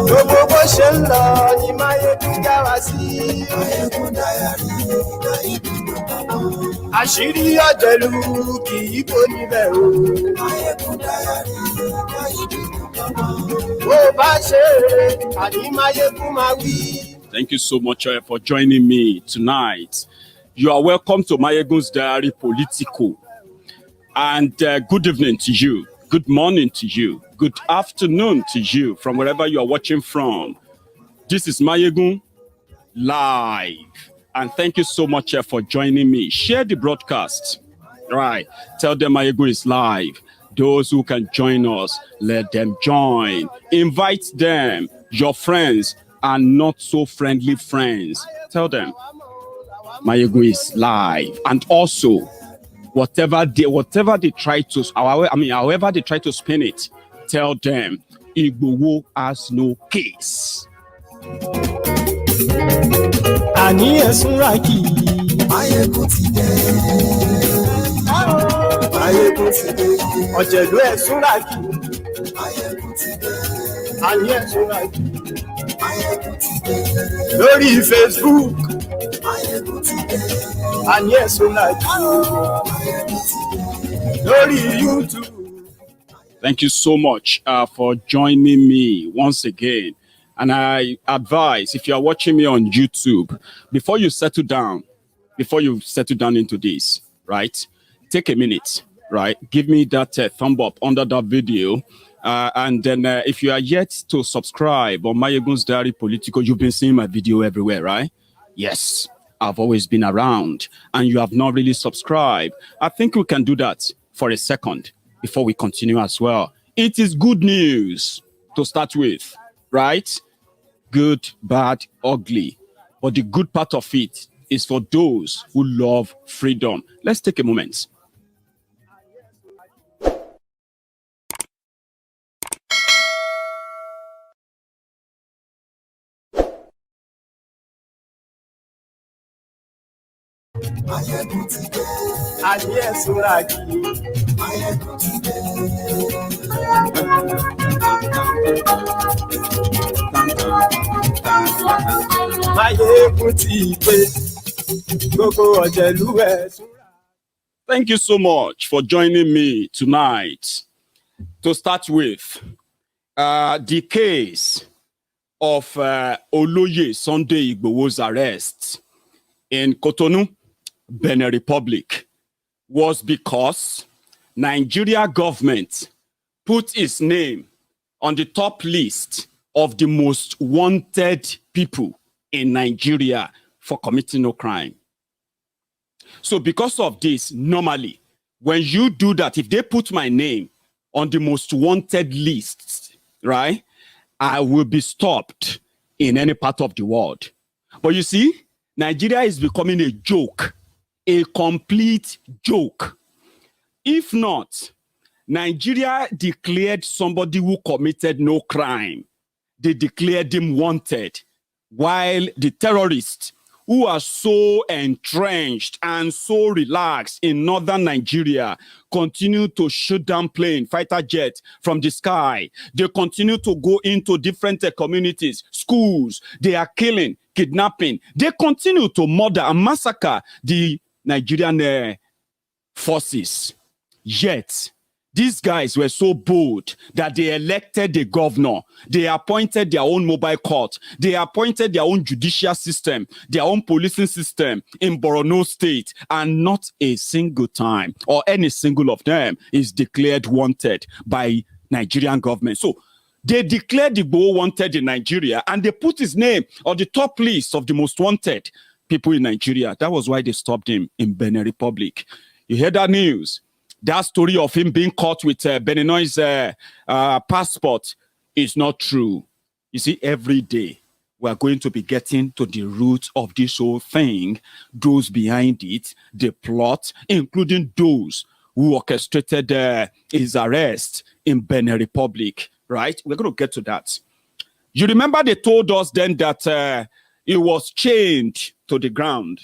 Gbogbo bó ṣe ń lọ ni Maiyegun já wa sí. Àṣírí ọ̀jẹ̀lú kì í kó níbẹ̀ o. Bó bá ṣe àní Maiyegun máa wí. Thank you so much for joining me tonight. You are welcome to Maiyegun's Diary Politico. And good evening to you. Good morning to you. Good afternoon to you from wherever you are watching from. This is Maiyegun live. And thank you so much for joining me. Share the broadcast. Right. Tell them Maiyegun is live. Those who can join us, let them join. Invite them, your friends and not so friendly friends. Tell them Maiyegun is live. And also, however they try to spin it, tell them Igboho has no case. Àní ẹ̀sùn rákì. Maiyegun ti dé. Maiyegun ti dé. Ọ̀jẹ̀lú ẹ̀sùn rákì. Maiyegun ti dé. Àní ẹ̀sùn rákì. Maiyegun ti dé. Lórí Facebook. Maiyegun ti dé. Àní ẹ̀sùn rákì. Maiyegun ti dé. Lórí YouTube. Thank you so much for joining me once again. And I advise, if you are watching me on YouTube, before you settle down into this, right, take a minute, right, give me that thumb up under that video. And then if you are yet to subscribe on Maiyegun's Diary Politico, you've been seeing my video everywhere, right? Yes, I've always been around and you have not really subscribed. I think we can do that for a second before we continue as well. It is good news to start with, right? Good, bad, ugly. But the good part of it is for those who love freedom. Let's take a moment. Maiyegun ti dé. Àní ẹ̀sùn rákì. Maiyegun ti dé. Maiyegun ti dé. Gbogbo ọ̀jẹ̀lú ẹ̀sùn rákì. Thank you so much for joining me tonight. To start with, the case of Oloye Sunday Igboho's arrest in Cotonou, Benin Republic, was because Nigeria government put his name on the top list of the most wanted people in Nigeria for committing no crime. So because of this, normally, when you do that, if they put my name on the most wanted lists, right, I will be stopped in any part of the world. But you see, Nigeria is becoming a joke, a complete joke. If not, Nigeria declared somebody who committed no crime. They declared him wanted, while the terrorists who are so entrenched and so relaxed in northern Nigeria continue to shoot down plane, fighter jets from the sky. They continue to go into different communities, schools. They are killing, kidnapping. They continue to murder and massacre the Nigerian forces. Yet, these guys were so bold that they elected the governor. They appointed their own mobile court. They appointed their own judicial system, their own policing system in Borno State. And not a single time or any single of them is declared wanted by Nigerian government. So they declared Igboho wanted in Nigeria and they put his name on the top list of the most wanted people in Nigeria. That was why they stopped him in Benin Republic. You hear that news? That story of him being caught with Benino's passport is not true. You see, every day we are going to be getting to the root of this whole thing, those behind it, the plot, including those who orchestrated his arrest in Benin Republic, right? We're going to get to that. You remember they told us then that he was chained to the ground.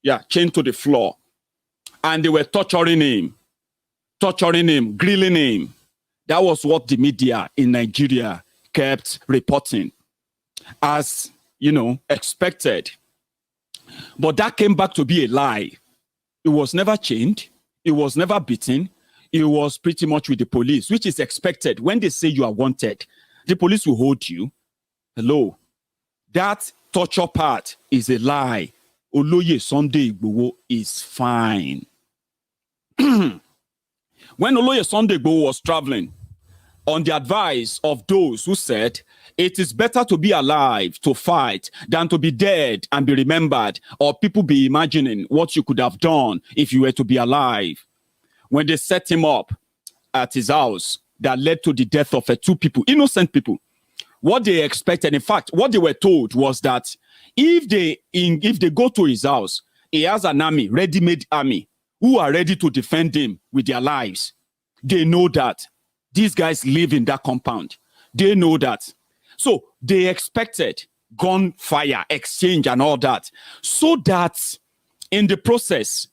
Yeah, chained to the floor. And they were torturing him, grilling him. That was what the media in Nigeria kept reporting as, expected. But that came back to be a lie. It was never chained. It was never beaten. It was pretty much with the police, which is expected. When they say you are wanted, the police will hold you. Hello. That torture part is a lie. Oloye Sunday Igboho is fine. When Oloye Sunday Igboho was traveling, on the advice of those who said, it is better to be alive to fight than to be dead and be remembered, or people be imagining what you could have done if you were to be alive. When they set him up at his house, that led to the death of two people, innocent people, what they expected, in fact, what they were told was that if they go to his house, he has an army, ready-made army, who are ready to defend him with their lives. They know that. These guys live in that compound. They know that. So they expected gunfire, exchange, and all that. So that in the process,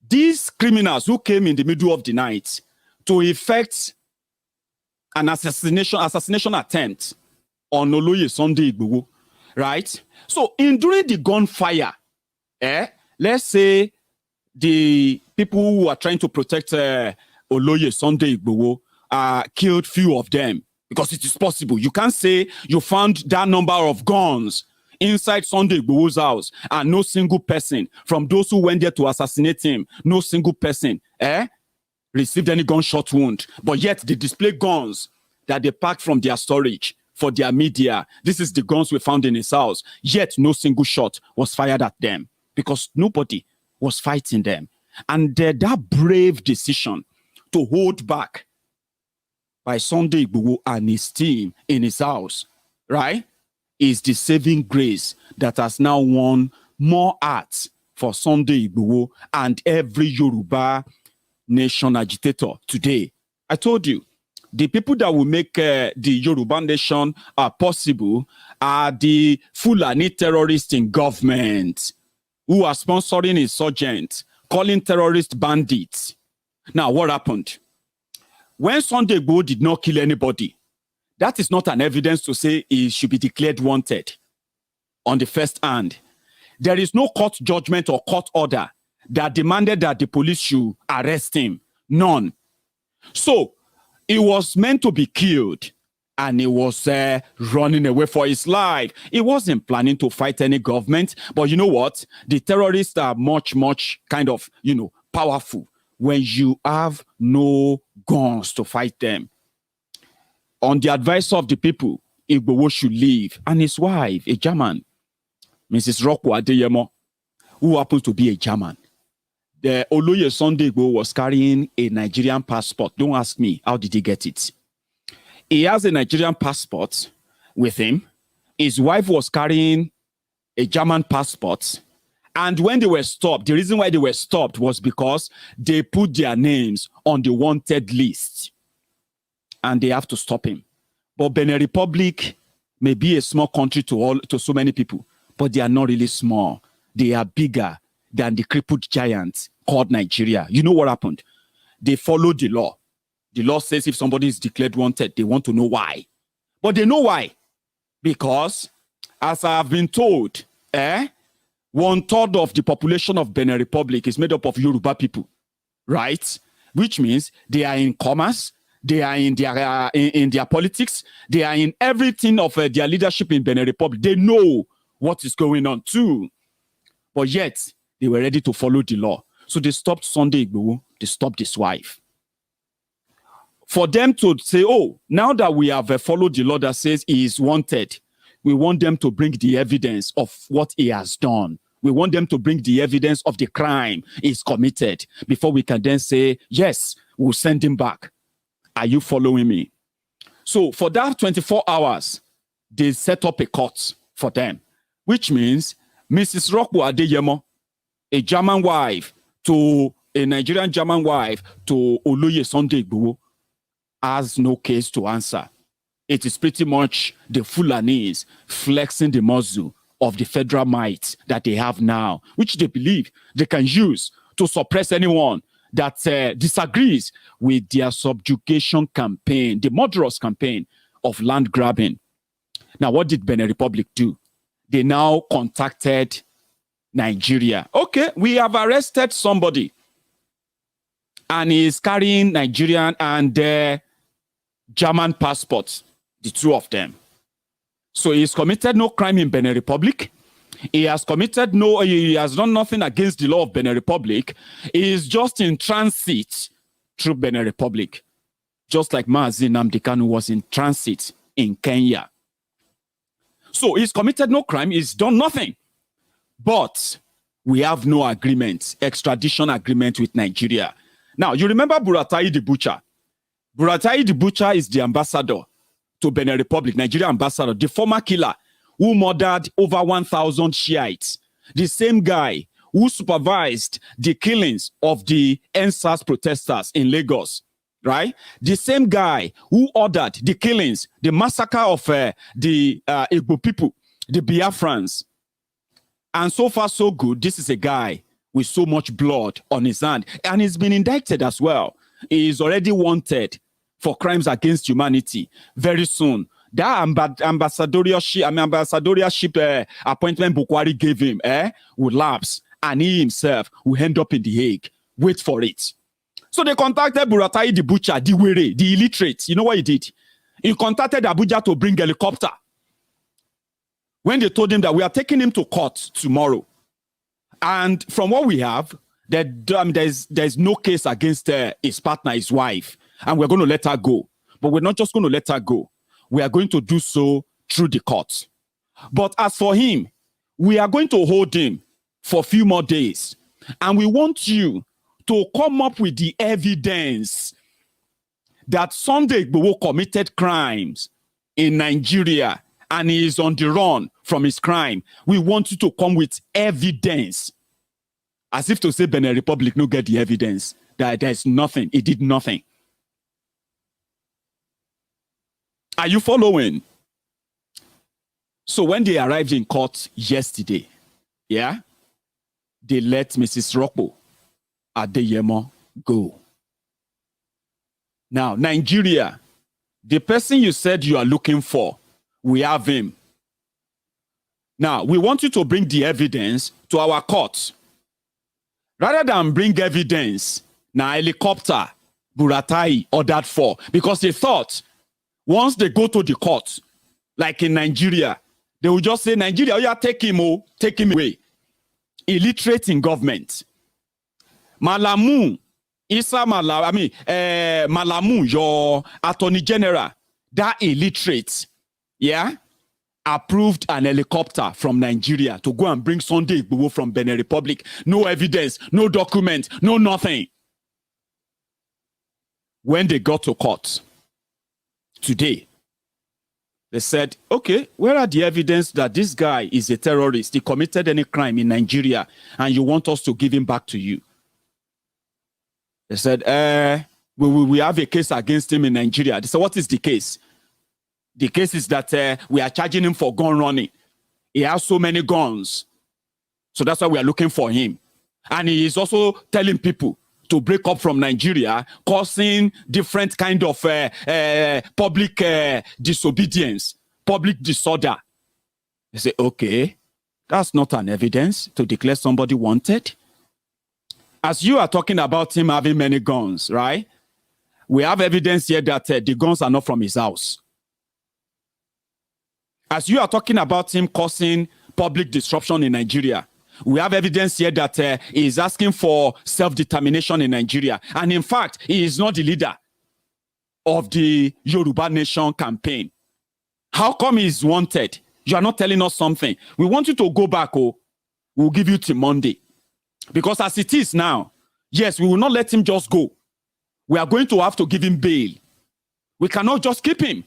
these criminals who came in the middle of the night to effect an assassination attempt on Oloye Sunday Igboho, right? So during the gunfire, let's say the people who are trying to protect Oloye Sunday Igboho killed few of them, because it is possible. You can't say you found that number of guns inside Sunday Igboho's house and no single person from those who went there to assassinate him, no single person received any gunshot wound. But yet they display guns that they packed from their storage for their media. This is the guns we found in his house. Yet no single shot was fired at them because nobody was fighting them. And that brave decision to hold back by Sunday Igboho and his team in his house, right, is the saving grace that has now won more hearts for Sunday Igboho and every Yoruba nation agitator today. I told you, the people that will make the Yoruba nation possible are the Fulani terrorists in government who are sponsoring insurgents, calling terrorists bandits. Now, what happened? When Sunday Igboho did not kill anybody, that is not an evidence to say he should be declared wanted on the first hand. There is no court judgment or court order that demanded that the police should arrest him. None. So, he was meant to be killed and he was running away for his life. He wasn't planning to fight any government. But you know what? The terrorists are much, much kind of, powerful when you have no guns to fight them. On the advice of the people, Igboho should leave. And his wife, a German, Mrs. Rockwell Adeyemo, who happens to be a German. The Oloye Sunday Igboho was carrying a Nigerian passport. Don't ask me, how did he get it? He has a Nigerian passport with him. His wife was carrying a German passport. And when they were stopped, the reason why they were stopped was because they put their names on the wanted list. And they have to stop him. But Benin Republic may be a small country to so many people, but they are not really small. They are bigger than the crippled giant called Nigeria. You know what happened? They followed the law. The law says if somebody is declared wanted, they want to know why. But they know why. Because, as I have been told, 1/3 of the population of Benin Republic is made up of Yoruba people, right? Which means they are in commerce, they are in their politics, they are in everything of their leadership in Benin Republic. They know what is going on too. But yet, they were ready to follow the law. So they stopped Sunday Igboho, they stopped his wife. For them to say, oh, now that we have followed the law that says he is wanted, we want them to bring the evidence of what he has done. We want them to bring the evidence of the crime he's committed before we can then say, yes, we'll send him back. Are you following me? So for that 24 hours, they set up a court for them, which means Mrs. Rockwell Adeyemo, a German wife to a Nigerian German wife to Oloye Sunday Igboho, has no case to answer. It is pretty much the Fulanis flexing the muscle of the federal might that they have now, which they believe they can use to suppress anyone that disagrees with their subjugation campaign, the murderous campaign of land grabbing. Now, what did Benin Republic do? They now contacted Nigeria. Okay, we have arrested somebody, and he is carrying Nigerian and German passports, the two of them. So he's committed no crime in Benin Republic. He has done nothing against the law of Benin Republic. He is just in transit through Benin Republic, just like Mazi Nnamdi Kanu was in transit in Kenya. So he's committed no crime, he's done nothing. But we have no agreement, extradition agreement with Nigeria. Now, you remember Buratai the Butcher. Buratai the Butcher is the ambassador to Benin Republic, Nigeria ambassador, the former killer who murdered over 1,000 Shiites. The same guy who supervised the killings of the NSAS protesters in Lagos, right? The same guy who ordered the killings, the massacre of the Igbo people, the Biafrans. And so far, so good. This is a guy with so much blood on his hand. And he's been indicted as well. He is already wanted for crimes against humanity. Very soon, that ambassadorship appointment Bukwari gave him will lapse, and he himself will end up in The Hague. Wait for it. So they contacted Buratai the Butcher, the Were, the illiterate. You know what he did? He contacted Abuja to bring helicopter. When they told him that we are taking him to court tomorrow. And from what we have, there's no case against his partner, his wife. And we're going to let her go. But we're not just going to let her go. We are going to do so through the court. But as for him, we are going to hold him for a few more days. And we want you to come up with the evidence that Sunday Igboho committed crimes in Nigeria and he is on the run from his crime. We want you to come with evidence. As if to say Benin Republic no get the evidence. That there's nothing. He did nothing. Are you following? So when they arrived in court yesterday, yeah, they let Mrs. Rocco Adeyemo go. Now, Nigeria, the person you said you are looking for, we have him. Now, we want you to bring the evidence to our court. Rather than bring evidence, now helicopter, Buratai ordered for, because they thought once they go to the court, like in Nigeria, they will just say, Nigeria, oh yeah, take him away. Illiterate in government. Malamu, Malamu, your attorney general, that illiterate, yeah, approved an helicopter from Nigeria to go and bring Sunday Igboho from Benin Republic. No evidence, no document, no nothing. When they got to court today, they said, okay, where are the evidence that this guy is a terrorist? He committed any crime in Nigeria and you want us to give him back to you? They said, we have a case against him in Nigeria. They said, what is the case? The case is that we are charging him for gun running. He has so many guns. So that's why we are looking for him. And he is also telling people to break up from Nigeria, causing different kind of public disobedience, public disorder. They say, okay, that's not an evidence to declare somebody wanted. As you are talking about him having many guns, right? We have evidence here that the guns are not from his house. As you are talking about him causing public disruption in Nigeria, we have evidence here that he is asking for self-determination in Nigeria. And in fact, he is not the leader of the Yoruba Nation campaign. How come he is wanted? You are not telling us something. We want you to go back. Oh, we'll give you till Monday. Because as it is now, yes, we will not let him just go. We are going to have to give him bail. We cannot just keep him.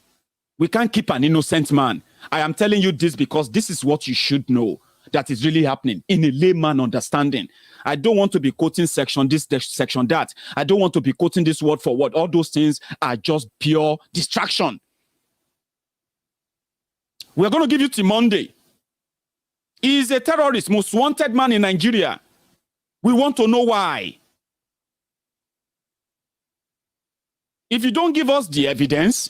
We can't keep an innocent man. I am telling you this because this is what you should know that is really happening in a layman understanding. I don't want to be quoting section this, section that. I don't want to be quoting this word for word. All those things are just pure distraction. We're going to give you till Monday. He is a terrorist, most wanted man in Nigeria. We want to know why. If you don't give us the evidence,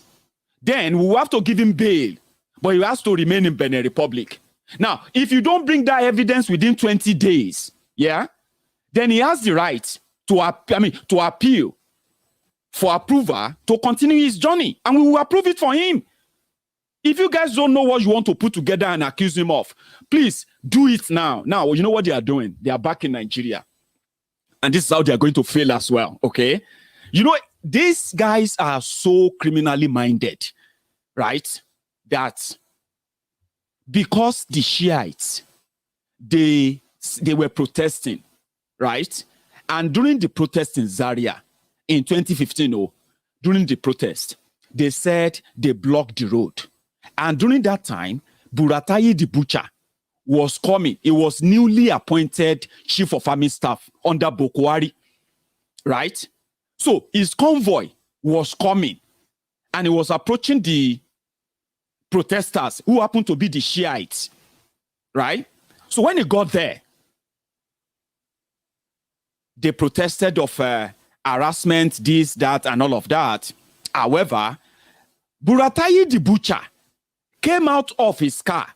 then we will have to give him bail, but he has to remain in Benin Republic. Now, if you don't bring that evidence within 20 days, yeah, then he has the right to appeal for approval to continue his journey, and we will approve it for him. If you guys don't know what you want to put together and accuse him of, please do it now. Now, you know what they are doing? They are back in Nigeria. And this is how they are going to fail as well, okay? You know, these guys are so criminally minded, right? That because the Shiites, they were protesting, right? And during the protest in Zaria in 2015, during the protest, they said they blocked the road. And during that time, Buratai the butcher was coming. He was newly appointed chief of army staff under Bokwari, right? So his convoy was coming and he was approaching the protesters who happened to be the Shiites, right? So when he got there, they protested of harassment, this, that, and all of that. However, Buratai the butcher came out of his car,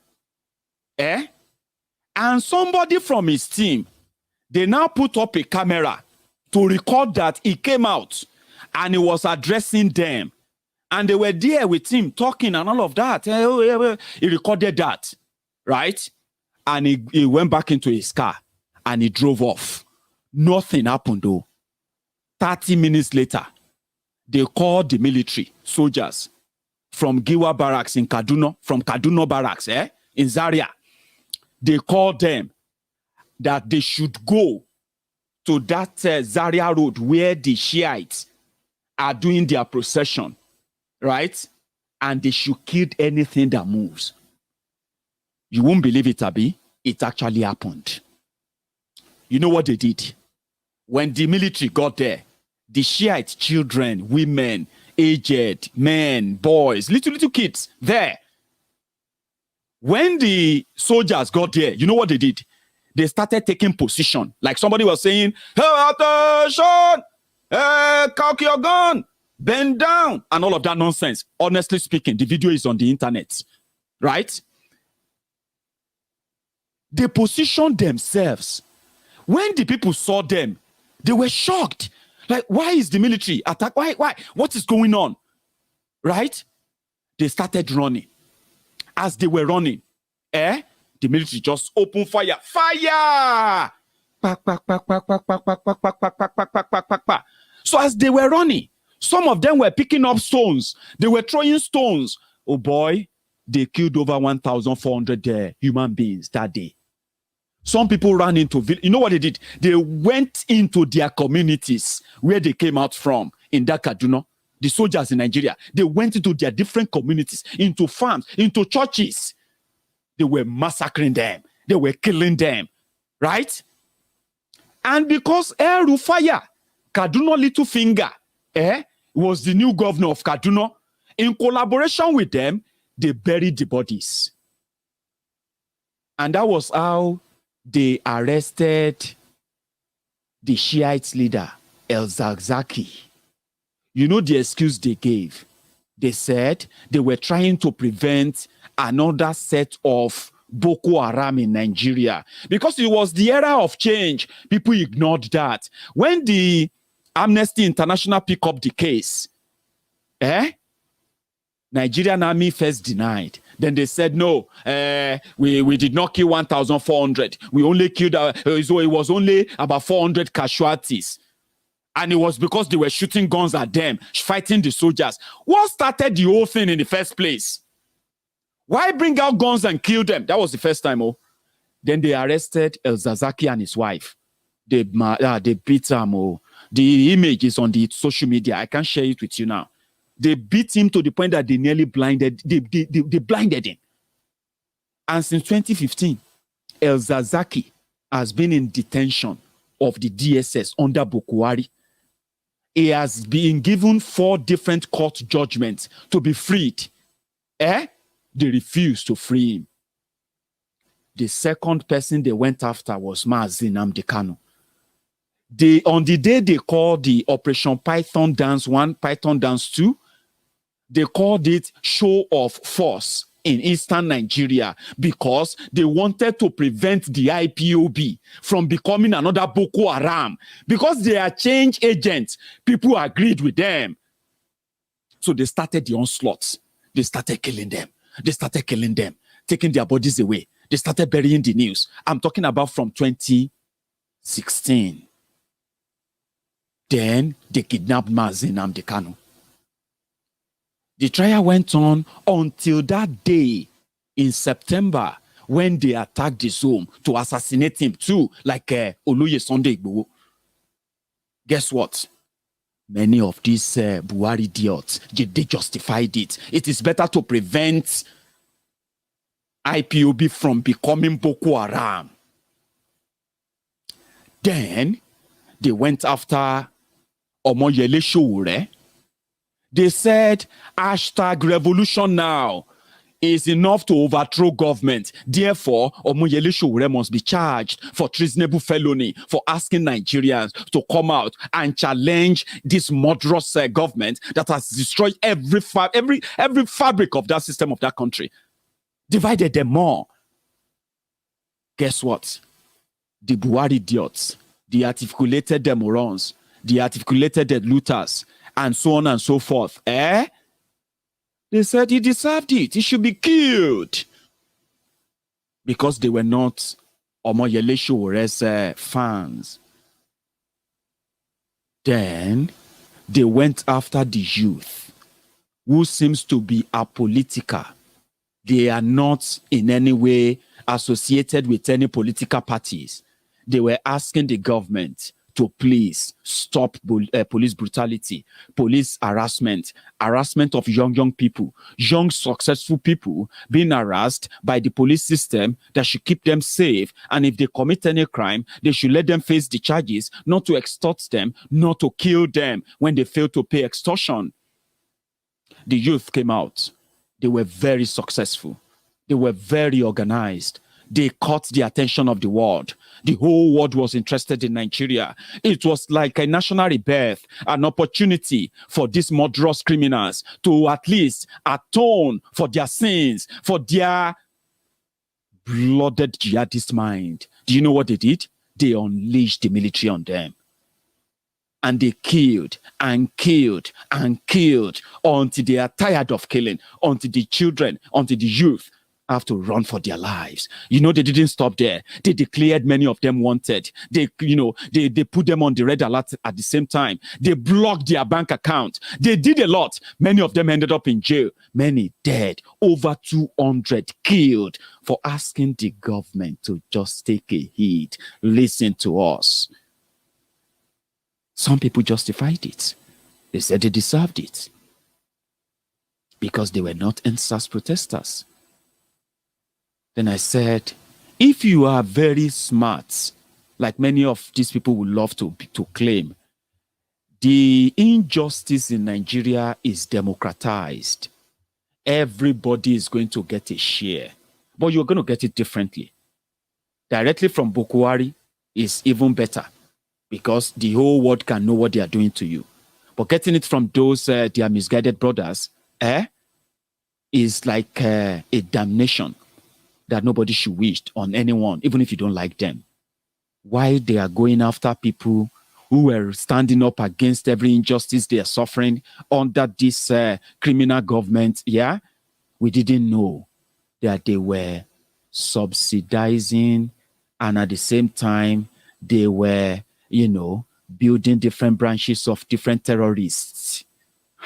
and somebody from his team, they now put up a camera to record that he came out and he was addressing them. And they were there with him talking and all of that. He recorded that, right? And he went back into his car and he drove off. Nothing happened though. 30 minutes later, they called the military soldiers from Giwa Barracks in Kaduna, from Kaduna Barracks, in Zaria. They called them that they should go to that Zaria road where the Shiites are doing their procession, right? And they should kill anything that moves. You won't believe it, Abi. It actually happened. You know what they did? When the military got there, the Shiite children, women, aged, men, boys, little kids there. When the soldiers got there, you know what they did? They started taking position. Like somebody was saying, hey, attention! Hey, cock your gun! Bend down! And all of that nonsense. Honestly speaking, the video is on the internet. Right? They positioned themselves. When the people saw them, they were shocked. Like, why is the military attack? Why? What is going on? Right? They started running. As they were running, the military just opened fire. Fire! So as they were running, some of them were picking up stones. They were throwing stones. Oh boy, they killed over 1,400 human beings that day. Some people ran into, you know what they did? They went into their communities where they came out from in that Kaduna. The soldiers in Nigeria, they went into their different communities, into farms, into churches. They were massacring them. They were killing them, right? And because Rufaya, Kaduna Littlefinger, was the new governor of Kaduna, in collaboration with them, they buried the bodies. And that was how they arrested the Shiite leader, El-Zakzaky. You know the excuse they gave? They said they were trying to prevent another set of Boko Haram in Nigeria. Because it was the era of change. People ignored that. When the Amnesty International picked up the case, Nigerian army first denied. Then they said, no, we did not kill 1,400. We only killed, so it was only about 400 casualties. And it was because they were shooting guns at them, fighting the soldiers. What started the whole thing in the first place? Why bring out guns and kill them? That was the first time. Then they arrested El-Zakzaky and his wife. They beat him. The image is on the social media. I can't share it with you now. They beat him to the point that they nearly blinded. They blinded him. And since 2015, El-Zakzaky has been in detention of the DSS under Bokwari. He has been given 4 different court judgments to be freed. They refused to free him. The second person they went after was Mazi Nnamdi Kanu. On the day they called the Operation Python Dance 1, Python Dance 2, They called it show of force in eastern Nigeria because they wanted to prevent the IPOB from becoming another Boko Haram. Because they are change agents, people agreed with them. So they started the onslaught. They started killing them. They started killing them, taking their bodies away. They started burying the news. I'm talking about from 2016. Then they kidnapped Mazi Nnamdi Kanu. The trial went on until that day in September when they attacked his home to assassinate him too, like Oloye Sunday Igboho. Guess what? Many of these Buhari idiots, they justified it. It is better to prevent IPOB from becoming Boko Haram. Then they went after Omoyele Sowore. They said, #revolution now is enough to overthrow government. Therefore, Omoyele Sowore must be charged for treasonable felony for asking Nigerians to come out and challenge this murderous government that has destroyed every fabric of that system of that country. Divided them more. Guess what? The Buhari idiots, the articulated morons, the articulated looters, and so on and so forth. They said he deserved it. He should be killed. Because they were not Omoyele Sowore's fans. Then they went after the youth, who seems to be apolitical. They are not in any way associated with any political parties. They were asking the government to please stop police brutality, police harassment of young people, young successful people being harassed by the police system that should keep them safe. And if they commit any crime, they should let them face the charges, not to extort them, not to kill them when they fail to pay extortion. The youth came out. They were very successful. They were very organized. They caught the attention of the world. The whole world was interested in Nigeria. It was like a national rebirth, an opportunity for these murderous criminals to at least atone for their sins, for their blooded jihadist mind. Do you know what they did? They unleashed the military on them. And they killed and killed and killed until they are tired of killing, until the children, until the youth have to run for their lives. You know, they didn't stop there. They declared many of them wanted. They put them on the red alert at the same time. They blocked their bank account. They did a lot. Many of them ended up in jail. Many dead. Over 200 killed for asking the government to just take a heed. Listen to us. Some people justified it. They said they deserved it because they were not NSAS protesters. Then I said, if you are very smart, like many of these people would love to claim, the injustice in Nigeria is democratized. Everybody is going to get a share, but you're going to get it differently. Directly from Boko Haram is even better because the whole world can know what they are doing to you. But getting it from those, their misguided brothers, is like a damnation that nobody should wish on anyone, even if you don't like them. Why they are going after people who were standing up against every injustice they are suffering under this criminal government, we didn't know that they were subsidizing and at the same time they were, building different branches of different terrorists.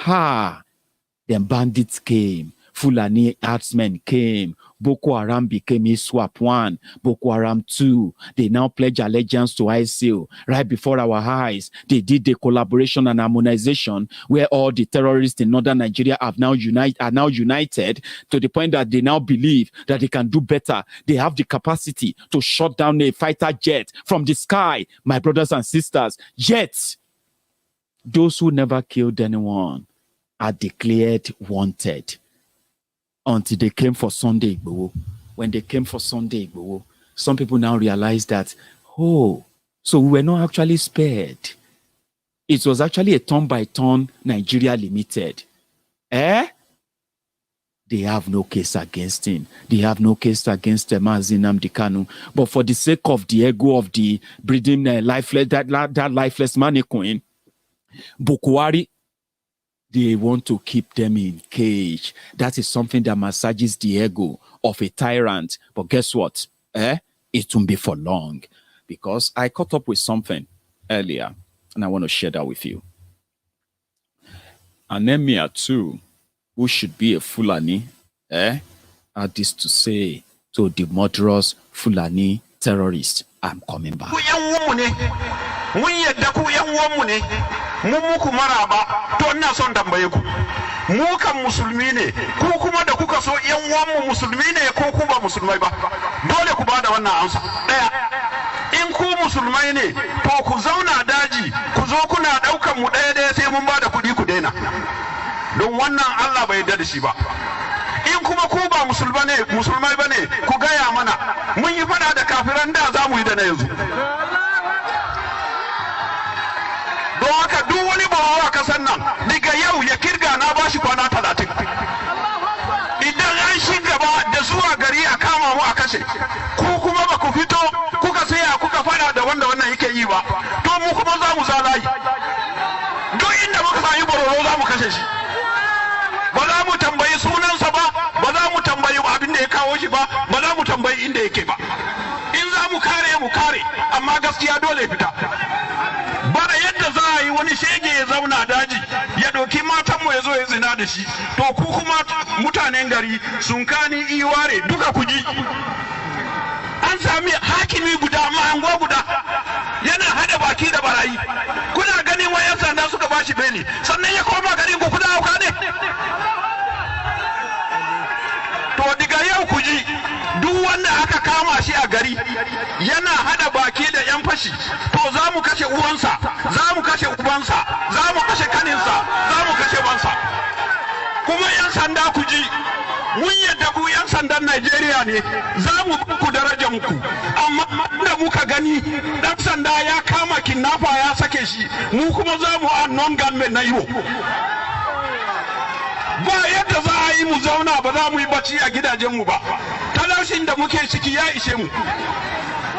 Then bandits came, Fulani herdsmen came, Boko Haram became ISWAP 1, Boko Haram 2. They now pledge allegiance to ISIL. Right before our eyes, they did the collaboration and harmonization where all the terrorists in northern Nigeria are now united to the point that they now believe that they can do better. They have the capacity to shut down a fighter jet from the sky, my brothers and sisters. Yet, those who never killed anyone are declared wanted. Until they came for Sunday Igboho. When they came for Sunday Igboho, some people now realize that, so we were not actually spared. It was actually a turn-by-turn Nigeria Limited. They have no case against him. They have no case against Mazi Nnamdi Kanu. But for the sake of the ego of the breeding lifeless, that lifeless Maiyegun, Bukwari, they want to keep them in cage. That is something that massages the ego of a tyrant. But guess what? It won't be for long. Because I caught up with something earlier, and I want to share that with you. An emir too, who should be a Fulani, had this to say to the murderous Fulani terrorists, I'm coming back. Muku maraba to ina son tambaye ku mu kan musulmi ne ko kuma da kuka so yan uwan mu musulmi ne ko ku ba musulmai ba dole ku bada wannan amsa daya in ku musulmai ne to ku zauna daji ku zo kuna daukan mu daya sai mun bada kudi ku daina don wannan Allah bai yarda da shi ba in kuma ku ba musulmai bane ku gaya mana mun yi fada da kafiran da za mu yi da na yanzu don haka duk wani bawa kasan nan daga yau ya kirga na bashi kwana 30 idan an shi gaba da zuwa gari a kama mu a kashe ku kuma ba ku fito kuka saya kuka fada da wanda wannan yake yi ba to mu kuma za mu zalayi duk inda muka sami bororo za mu kashe shi ba za mu tambayi sunansa ba za mu tambayi abin da ya kawo shi ba za mu tambayi inda yake ba in za mu kare amma gaskiya dole fita bara yadda za a yi wani shege ya zauna daji ya ɗauki matanmu ya zo ya zina da shi to ku kuma mutanen gari sun kani iware duka ku ji an sami hakimi guda mahango guda yana hada baki da barayi kuna ganin wayan sanda suka bashi beli sannan ya koma garin ku kuna hauka ne to daga yau ku ji duk wanda aka kama shi a gari yana hada baki da yan fashi to za mu kashe uwansa za mu kashe ubansa za mu kashe kaninsa za mu kashe wansa kuma yan sanda ku ji mun yadda ku yan sandan Najeriya ne za mu ku darajar ku amma da muka gani dan sanda ya kama kidnapper ya sake shi mu kuma za mu a non gunmen na yiwo ba yadda za a yi mu zauna ba za mu yi bacci a gidajenmu ba talashin da muke ciki ya ishe mu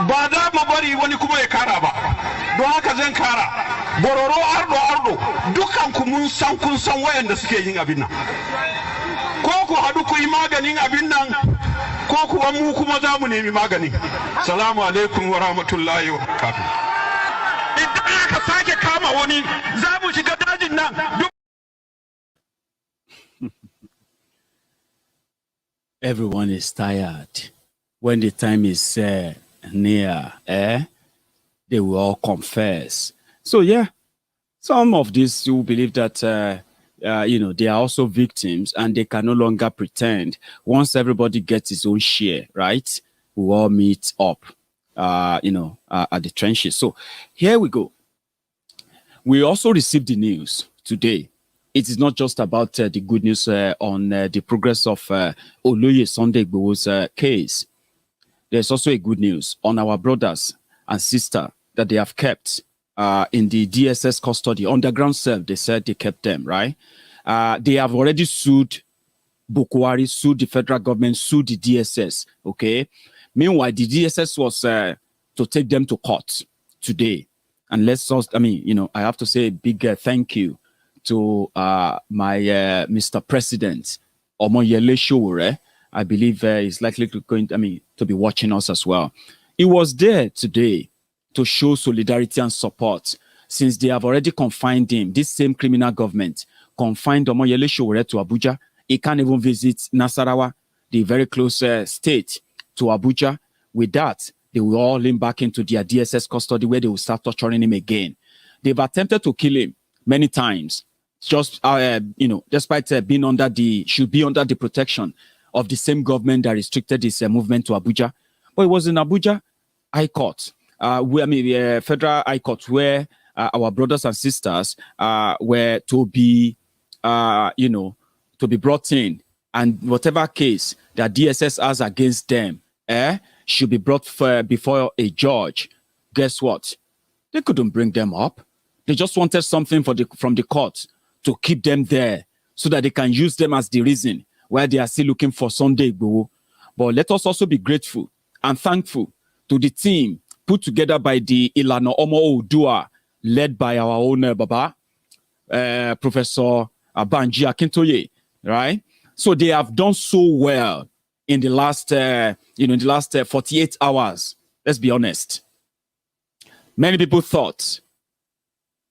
ba za mu bari wani kuma ya kara ba don haka zan kara bororo ardo dukkan ku mun san kun san wayanda suke yin abin nan ko ku haɗu ku yi maganin abin nan ko kuwa mu kuma za mu nemi maganin. Salamu alaikum wa rahmatullahi wa barakatuh. Idan aka sake kama wani za mu shiga dajin nan. Everyone is tired. When the time is near, they will all confess. So yeah, some of these who believe that they are also victims and they can no longer pretend. Once everybody gets his own share, right? We all meet up, at the trenches. So here we go. We also received the news today. It is not just about the good news on the progress of Oloye Sunday Igboho's case. There's also a good news on our brothers and sisters that they have kept in the DSS custody. Underground cell, they said they kept them, right? They have already sued Bukwari, sued the federal government, sued the DSS, okay? Meanwhile, the DSS was to take them to court today. And I have to say a big thank you to my Mr. President, Omoyele Sowore. I believe he's likely to be watching us as well. He was there today to show solidarity and support since they have already confined him. This same criminal government confined Omoyele Sowore to Abuja. He can't even visit Nasarawa, the very close state to Abuja. With that, they will all lean back into their DSS custody where they will start torturing him again. They've attempted to kill him many times. Just, despite being under the protection of the same government that restricted his movement to Abuja. But it was in Abuja High Court, Federal High Court, where our brothers and sisters were to be, to be brought in. And whatever case that DSS has against them should be brought before a judge. Guess what? They couldn't bring them up. They just wanted something from the court to keep them there so that they can use them as the reason why they are still looking for Sunday Igboho. But let us also be grateful and thankful to the team put together by the Ilana Omo Odua, led by our own Baba, Professor Banji Akintoye, right? So they have done so well in the last, 48 hours. Let's be honest. Many people thought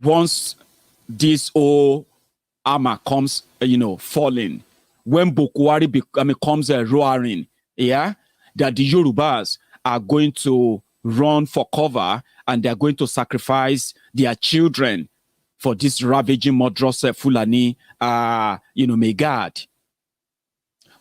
once this whole armor comes, falling, when Bokwari becomes roaring, that the Yorubas are going to run for cover and they're going to sacrifice their children for this ravaging murderous Fulani, Megad.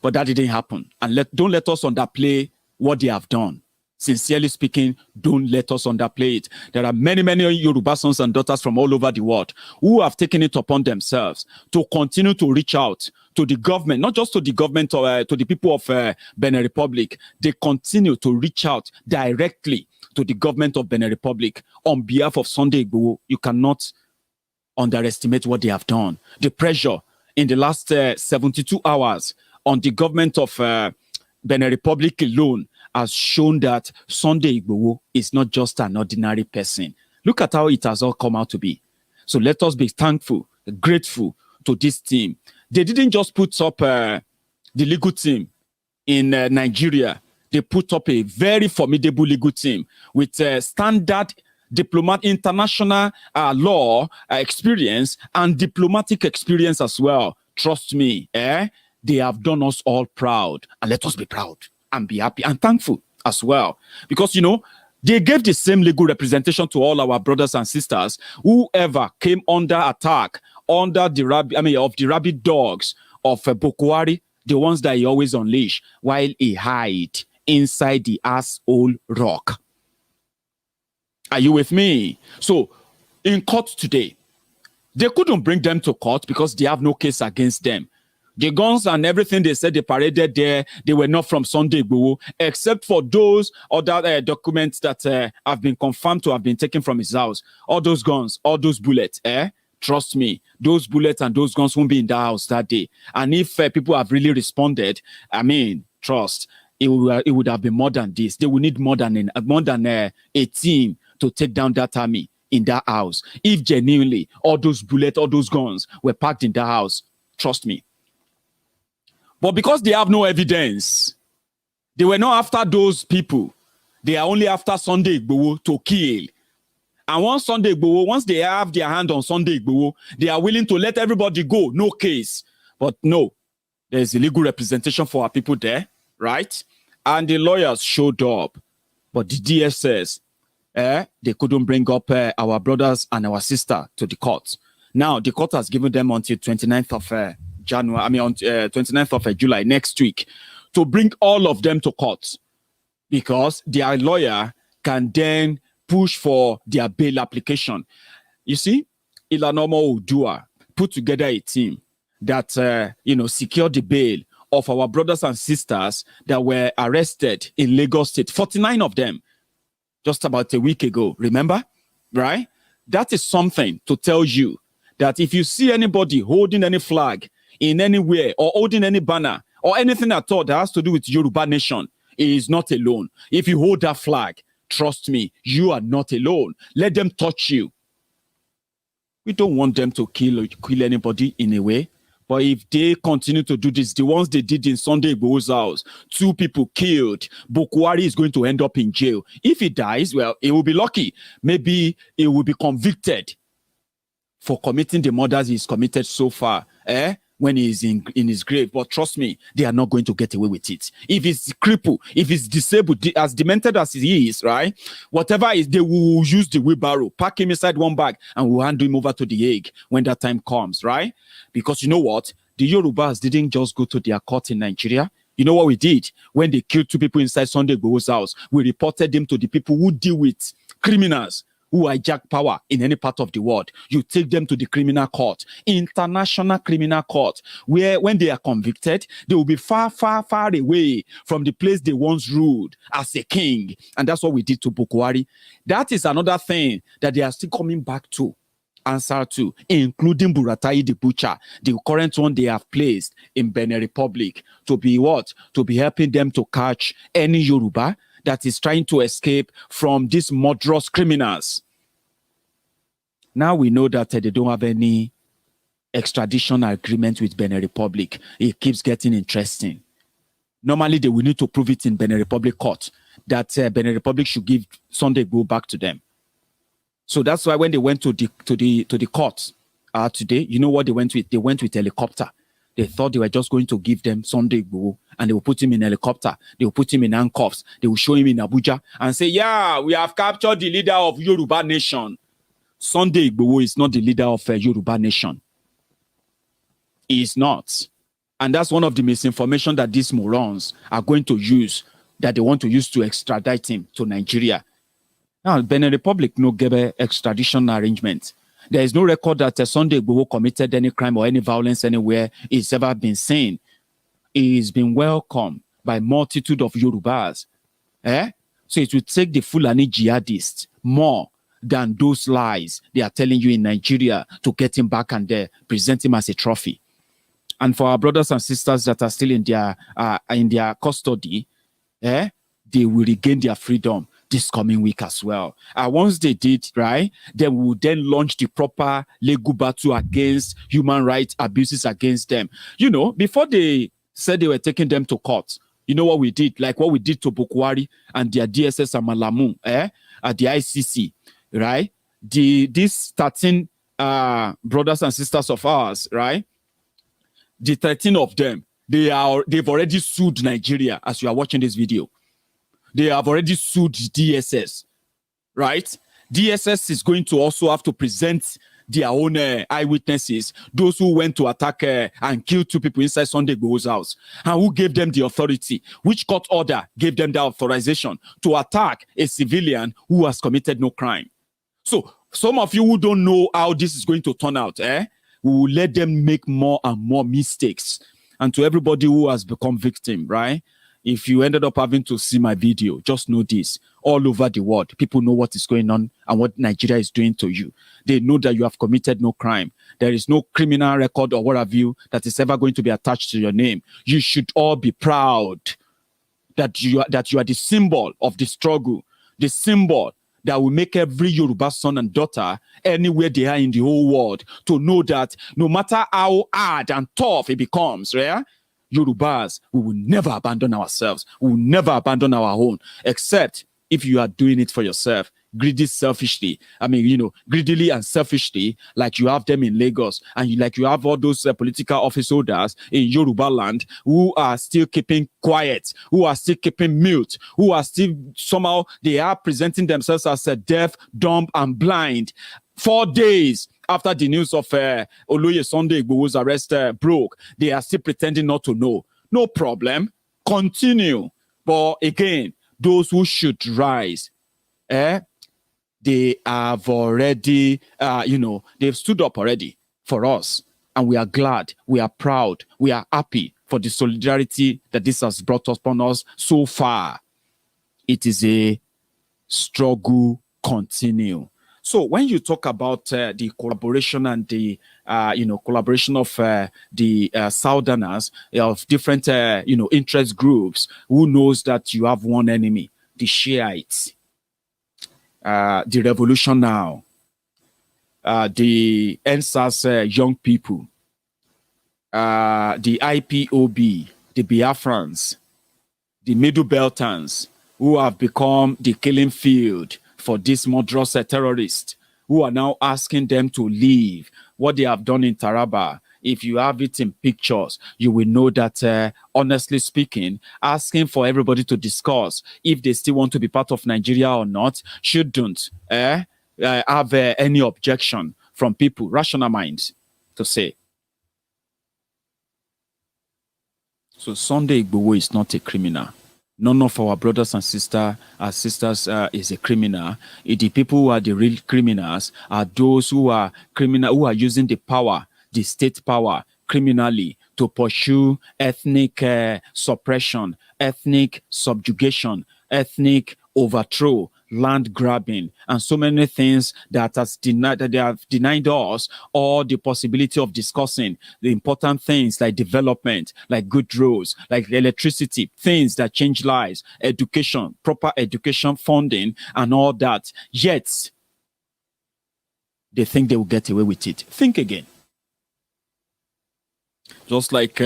But that didn't happen. And don't let us underplay what they have done. Sincerely speaking, don't let us underplay it. There are many, many Yoruba sons and daughters from all over the world who have taken it upon themselves to continue to reach out to the government, not just to the government or to the people of Benin Republic. They continue to reach out directly to the government of Benin Republic on behalf of Sunday Igboho. You cannot underestimate what they have done. The pressure in the last 72 hours on the government of Benin Republic alone has shown that Sunday Igboho is not just an ordinary person. Look at how it has all come out to be. So let us be thankful, grateful to this team. They didn't just put up the legal team in Nigeria. They put up a very formidable legal team with standard international law experience and diplomatic experience as well. Trust me, they have done us all proud. And let us be proud and be happy and thankful as well. Because, they gave the same legal representation to all our brothers and sisters, whoever came under attack, under the rabid dogs of Bokwari, the ones that he always unleash, while he hide inside the asshole rock. Are you with me? So, in court today, they couldn't bring them to court because they have no case against them. The guns and everything they said they paraded there, they were not from Sunday Igboho, except for those other documents that have been confirmed to have been taken from his house. All those guns, all those bullets, trust me, those bullets and those guns won't be in that house that day. And if people have really responded, trust, it would have been more than this. They will need more than a team to take down that army in that house. If genuinely all those bullets, all those guns were packed in that house, trust me. But because they have no evidence, they were not after those people. They are only after Sunday Igboho to kill. And once they have their hand on Sunday Igboho, they are willing to let everybody go. No case. But no, there's a legal representation for our people there, right? And the lawyers showed up. But the DSS, they couldn't bring up our brothers and our sister to the court. Now, the court has given them until 29th of on 29th of July, next week, to bring all of them to court, because their lawyer can then push for their bail application. You see, Ilanomo Odua put together a team that, secured the bail of our brothers and sisters that were arrested in Lagos State, 49 of them, just about a week ago, remember? Right? That is something to tell you that if you see anybody holding any flag in anywhere or holding any banner or anything at all that has to do with Yoruba nation, he is not alone. If you hold that flag, trust me, you are not alone. Let them touch you. We don't want them to kill anybody in a way. But if they continue to do this, the ones they did in Sunday Igboho's house, 2 people killed, Bokwari is going to end up in jail. If he dies, well, he will be lucky. Maybe he will be convicted for committing the murders he's committed so far, when he is in his grave. But trust me, they are not going to get away with it. If he's crippled, if he's disabled, as demented as he is, right? Whatever is, they will use the wheelbarrow, pack him inside one bag, and we'll hand him over to the Hague when that time comes, right? Because you know what? The Yorubas didn't just go to their court in Nigeria. You know what we did? When they killed 2 people inside Sunday Igboho's house, we reported them to the people who deal with criminals who hijack power in any part of the world. You take them to the criminal court, international criminal court, where when they are convicted, they will be far, far, far away from the place they once ruled as a king. And that's what we did to Bokwari. That is another thing that they are still coming back to. answer to, including Buratai the butcher, the current one they have placed in Benin Republic, to be what? To be helping them to catch any Yoruba that is trying to escape from these murderous criminals. Now we know that they don't have any extradition agreement with Benin Republic. It keeps getting interesting. Normally, they will need to prove it in Benin Republic court that Benin Republic should give Sunday Igboho back to them. So that's why when they went to the court today, you know what they went with? They went with helicopter. They thought they were just going to give them Sunday Igboho and they will put him in helicopter. They will put him in handcuffs. They will show him in Abuja and say, yeah, we have captured the leader of Yoruba nation. Sunday Igboho is not the leader of Yoruba nation. He is not. And that's one of the misinformation that these morons are going to use, that they want to use to extradite him to Nigeria. Now, Benin Republic no give extradition arrangement. There is no record that Sunday Igboho committed any crime or any violence anywhere it's ever been seen. He has been welcomed by multitude of Yorubas. So it will take the Fulani jihadists more than those lies they are telling you in Nigeria to get him back and present him as a trophy. And for our brothers and sisters that are still in their custody, they will regain their freedom this coming week as well. Once they did, right, they will then launch the proper legal battle against human rights abuses against them. You know, before they said they were taking them to court, you know what we did? Like what we did to Bukwari and their DSS and Malamu, at the ICC, right? These 13 brothers and sisters of ours, right? The 13 of them, they've already sued Nigeria as you are watching this video. They have already sued DSS, right? DSS is going to also have to present their own eyewitnesses, those who went to attack and kill 2 people inside Sunday Igboho's house, and who gave them the authority, which court order gave them the authorization to attack a civilian who has committed no crime. So some of you who don't know how this is going to turn out, we will let them make more and more mistakes. And to everybody who has become victim, right? If you ended up having to see my video, just know this. All over the world, people know what is going on and what Nigeria is doing to you. They know that you have committed no crime. There is no criminal record or what have you that is ever going to be attached to your name. You should all be proud that you are the symbol of the struggle, the symbol that will make every Yoruba son and daughter anywhere they are in the whole world to know that no matter how hard and tough it becomes, right? Yorubas, we will never abandon ourselves. We will never abandon our own, except if you are doing it for yourself, greedy, selfishly. I mean, you know, greedily and selfishly, like you have them in Lagos, and you have all those political office holders in Yoruba land who are still keeping quiet, who are still keeping mute, who are still somehow, they are presenting themselves as deaf, dumb, and blind. 4 days after the news of Oloye Sunday Igboho's arrest broke, they are still pretending not to know. No problem. Continue. But again, those who should rise, they have already, they've stood up already for us. And we are glad, we are proud, we are happy for the solidarity that this has brought upon us so far. It is a struggle continue. So when you talk about the collaboration and the collaboration of the Southerners, of different interest groups, who knows that you have one enemy, the Shiites, the Revolution Now, the NSAS young people, the IPOB, the Biafrans, the Middle Beltans, who have become the killing field for these murderous terrorists, who are now asking them to leave what they have done in Taraba. If you have it in pictures, you will know that, honestly speaking, asking for everybody to discuss if they still want to be part of Nigeria or not shouldn't have any objection from people, rational minds, to say. So Sunday Igboho is not a criminal. None of our brothers and sisters is a criminal. The people who are the real criminals are those who are criminal, who are using the power, the state power, criminally to pursue ethnic suppression, ethnic subjugation, ethnic overthrow, land grabbing, and so many things that they have denied us all the possibility of discussing the important things like development, like good roads, like electricity, things that change lives, education, proper education funding, and all that. Yet, they think they will get away with it. Think again. Just like,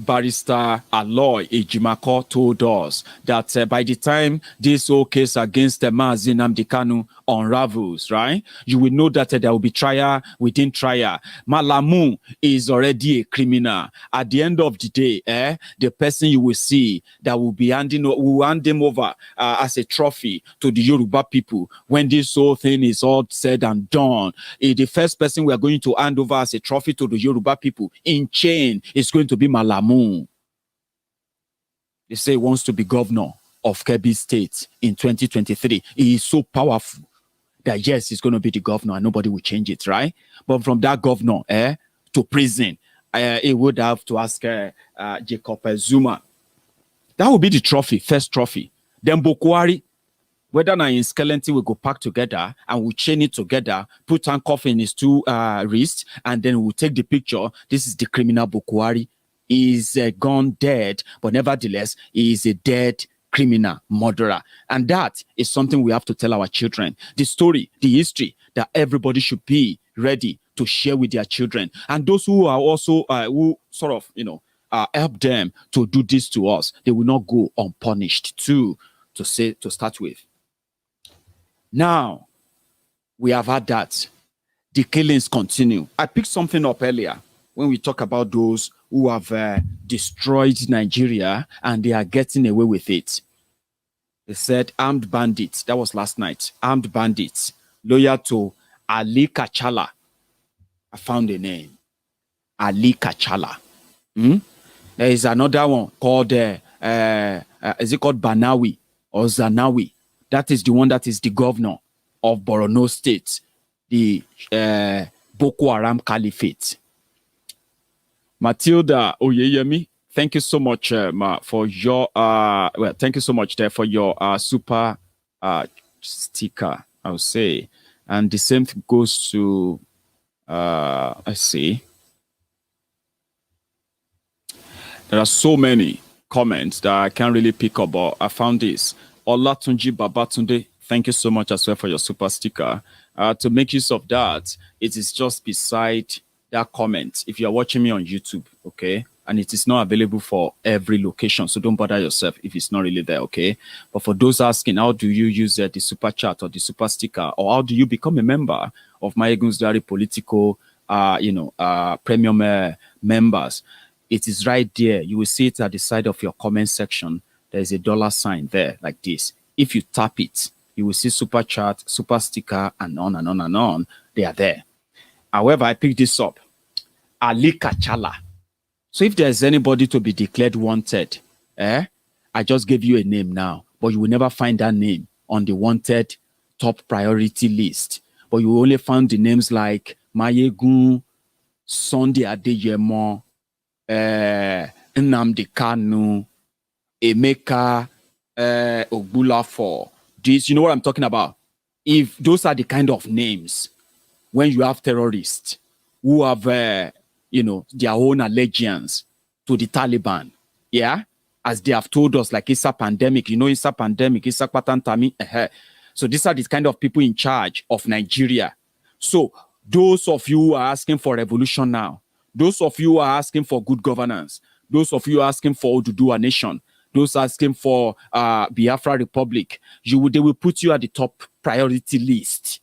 Barrister Aloy Ejimako told us that by the time this whole case against Mazi Nnamdi Kanu unravels, right, you will know that there will be trial within trial. Malamu is already a criminal. At the end of the day, the person you will see that will hand him over as a trophy to the Yoruba people when this whole thing is all said and done. The first person we are going to hand over as a trophy to the Yoruba people in chain is going to be Malamu. They say he wants to be governor of Kebbi State in 2023. He is so powerful that yes, he's going to be the governor and nobody will change it, right? But from that governor to prison, he would have to ask Jacob Zuma. That will be the trophy, first trophy. Then Bokwari, whether or in skeleton we go pack together and we chain it together, put handcuff in his two wrists, and then we'll take the picture. This is the criminal Bokwari. Is gone dead, but nevertheless, he is a dead criminal murderer. And that is something we have to tell our children. The story, the history that everybody should be ready to share with their children. And those who are also, who sort of, help them to do this to us, they will not go unpunished to start with. Now, we have had that. The killings continue. I picked something up earlier when we talk about those who have destroyed Nigeria and they are getting away with it. They said armed bandits. That was last night. Armed bandits. Loyal to Ali Kachala. I found a name. Ali Kachala. There is another one called, is it called Banawi or Zanawi? That is the one that is the governor of Borno State, the Boko Haram Caliphate. Matilda Oyeyemi, thank you so much for your thank you so much there for your super sticker, I would say. And the same thing goes to I see. There are so many comments that I can't really pick up, but I found this. Olatunji Babatunde, thank you so much as well for your super sticker. To make use of that, it is just beside that comment if you are watching me on YouTube, okay, and it is not available for every location, so don't bother yourself if it's not really there, okay. But for those asking, how do you use the super chat or the super sticker, or how do you become a member of Maiyegun's Diary Politico premium members, it is right there. You will see it at the side of your comment section. There is a $sign there like this. If you tap it, you will see super chat, super sticker, and on and on and on. They are there. However, I picked this up. Ali Kachala. So if there's anybody to be declared wanted, I just gave you a name now, but you will never find that name on the wanted top priority list. But you only found the names like Maiyegun, Sunday Adeyemo, Nnamdi Kanu, Emeka, Ogbulafo. This, you know what I'm talking about? If those are the kind of names, when you have terrorists who have, their own allegiance to the Taliban, yeah, as they have told us, like it's a pandemic, it's a pandemic, it's a patantami. So these are the kind of people in charge of Nigeria. So those of you who are asking for revolution now, those of you who are asking for good governance, those of you asking for Oduduwa nation, those asking for Biafra Republic, they will put you at the top priority list.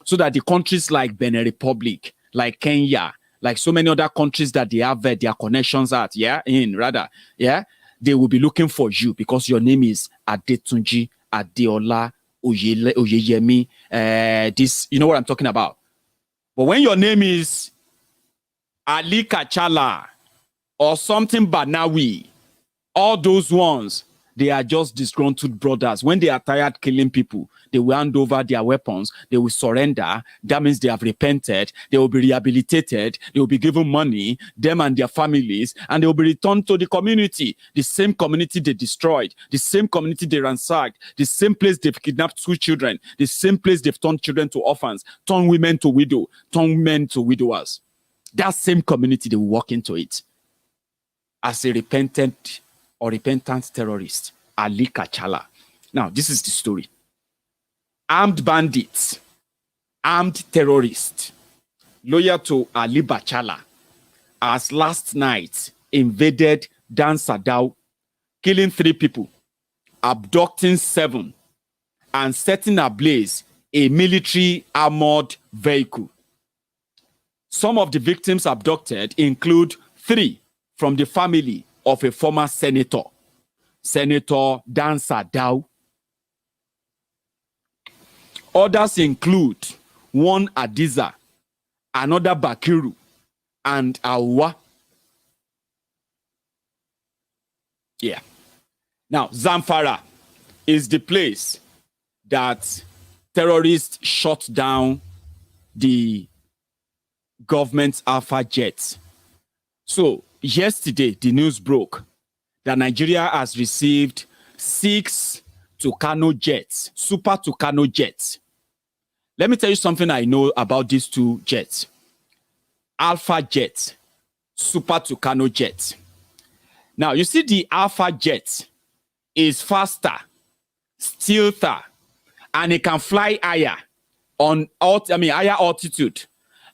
So that the countries like Benin Republic, like Kenya, like so many other countries that they have their connections at, they will be looking for you because your name is Adetunji Adeola Oyeyemi. This, you know what I'm talking about. But when your name is Ali Kachala or something Banawi, all those ones, They are just disgruntled brothers. When they are tired killing people, they will hand over their weapons. They will surrender. That means they have repented. They will be rehabilitated. They will be given money, them and their families, and they will be returned to the community. The same community they destroyed, the same community they ransacked, the same place they've kidnapped 2 children, the same place they've turned children to orphans, turned women to widow, turned men to widowers. That same community, they will walk into it as a repentant terrorist, Ali Kachala. Now, this is the story. Armed bandits, armed terrorists, loyal to Ali Bachala, as last night invaded Dan Sadao, killing 3 people, abducting 7, and setting ablaze a military armored vehicle. Some of the victims abducted include 3 from the family of a former senator, Senator Dan Sadao. Others include one Adiza, another Bakiru, and Awa. Yeah. Now, Zamfara is the place that terrorists shot down the government's Alpha jet. So, yesterday, the news broke that Nigeria has received 6 Tucano jets, Super Tucano jets. Let me tell you something I know about these 2 jets. Alpha jet, Super Tucano jet. Now, you see the Alpha jet is faster, stealthier, and it can fly higher higher altitude,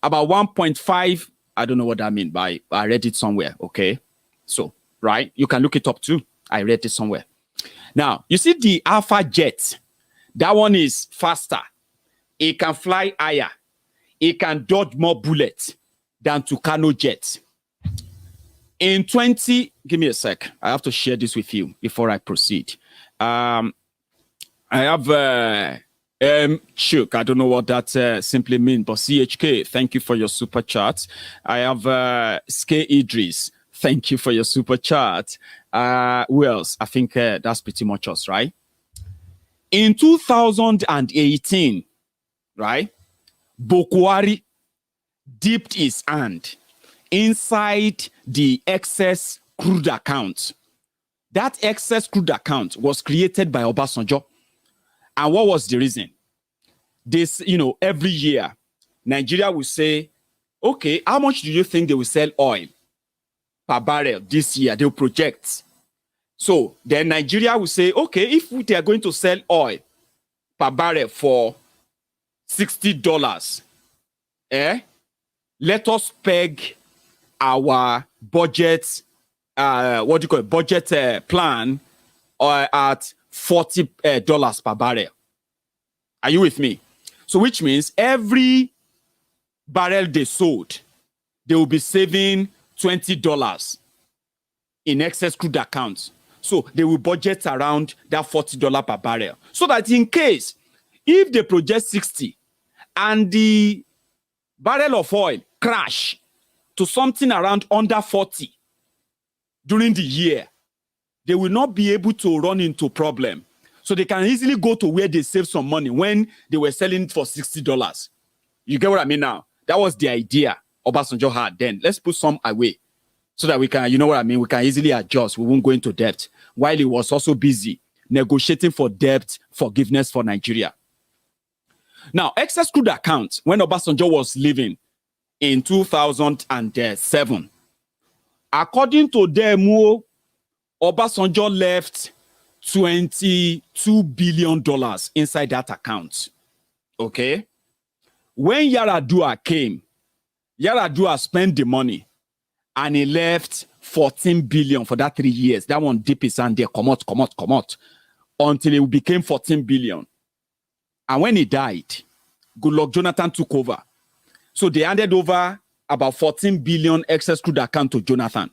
about 1.5. I don't know what that means, but I read it somewhere, okay? So, right? You can look it up too. I read it somewhere. Now, you see the Alpha jet. That one is faster. It can fly higher. It can dodge more bullets than Tucano jet. Give me a sec. I have to share this with you before I proceed. I have Chuk, I don't know what that simply means, but CHK, thank you for your super chat. I have Ske Idris, thank you for your super chat. Who else? I think that's pretty much us, right? In 2018, right, Bokwari dipped his hand inside the excess crude account. That excess crude account was created by Obasanjo. And what was the reason? This, every year, Nigeria will say, okay, how much do you think they will sell oil per barrel this year? They'll project. So then Nigeria will say, okay, if they are going to sell oil per barrel for $60, let us peg our budget, budget plan at $40 per barrel. Are you with me? So which means every barrel they sold, they will be saving $20 in excess crude accounts. So they will budget around that $40 per barrel. So that in case, if they project 60 and the barrel of oil crash to something around under 40 during the year, they will not be able to run into problem. So they can easily go to where they save some money when they were selling it for $60. You get what I mean now? That was the idea Obasanjo had then. Let's put some away so that we can, you know what I mean? We can easily adjust. We won't go into debt. While he was also busy negotiating for debt forgiveness for Nigeria. Now, excess crude account, when Obasanjo was living in 2007, according to them, Obasanjo left $22 billion inside that account. Okay? When Yaradua came, Yaradua spent the money and he left 14 billion for that 3 years. That one dip his hand there, come out, until it became 14 billion. And when he died, Goodluck Jonathan took over. So they handed over about 14 billion excess crude account to Jonathan.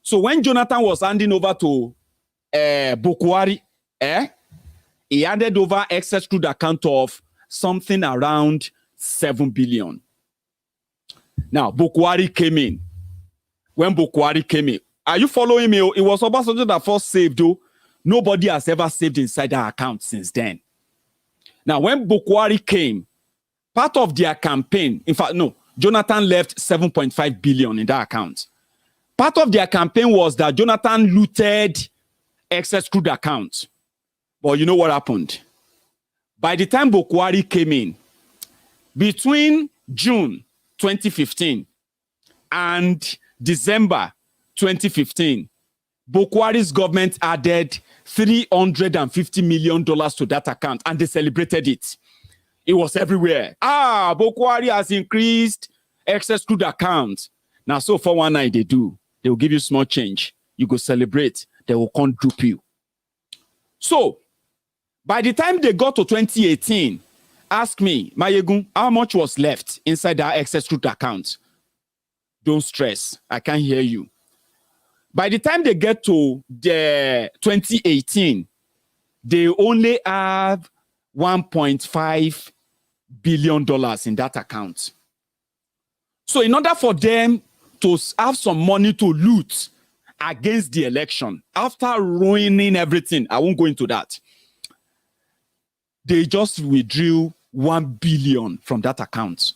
So when Jonathan was handing over to Bokwari, he handed over excess crude account of something around 7 billion. Now, Bokwari came in. When Bokwari came in, are you following me? It was Obasanjo that first saved Nobody has ever saved inside that account since then. Now, when Boko Haram came, part of their campaign, in fact, no, Jonathan left 7.5 billion in that account. Part of their campaign was that Jonathan looted excess crude accounts. But you know what happened? By the time Boko Haram came in, between June 2015 and December 2015, Boko Haram's government added $350 million to that account, and they celebrated it. It was everywhere. Boko Haram has increased excess crude accounts. Now, so 419 they do. They will give you small change. You go celebrate. They will come dupe you. So, by the time they got to 2018, ask me, Maiyegun, how much was left inside that excess crude account? Don't stress. I can't hear you. By the time they get to the 2018, they only have $1.5 billion in that account. So in order for them to have some money to loot against the election, after ruining everything, I won't go into that, they just withdrew 1 billion from that account.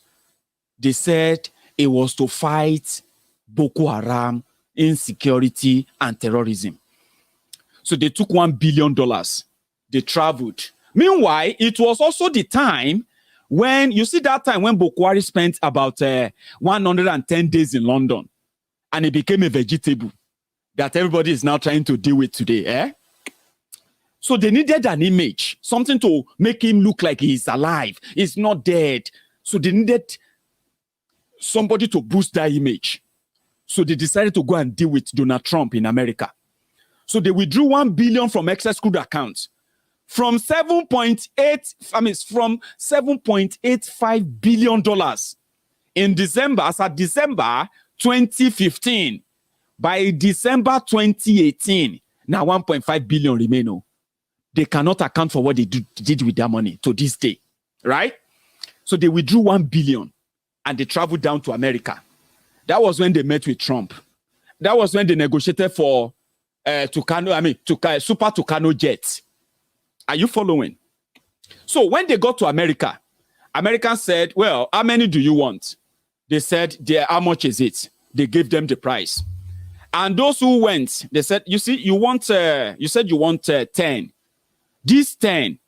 They said it was to fight Boko Haram, insecurity, and terrorism. So they took $1 billion. They traveled. Meanwhile, it was also the time when, you see that time when Boko Haram spent about 110 days in London, and it became a vegetable that everybody is now trying to deal with today. So they needed an image, something to make him look like he's alive. He's not dead. So they needed somebody to boost that image. So they decided to go and deal with Donald Trump in America. So they withdrew 1 billion from excess crude accounts. From $7.85 billion in December, as of December 2015. By December 2018, now 1.5 billion remain. They cannot account for what they did with their money to this day, right? So they withdrew 1 billion and they traveled down to America. That was when they met with Trump. That was when they negotiated for Super Tucano jets. Are you following? So when they got to America, Americans said, well, how many do you want? They said, how much is it? They gave them the price. And those who went, they said, you said you want 10. These 10,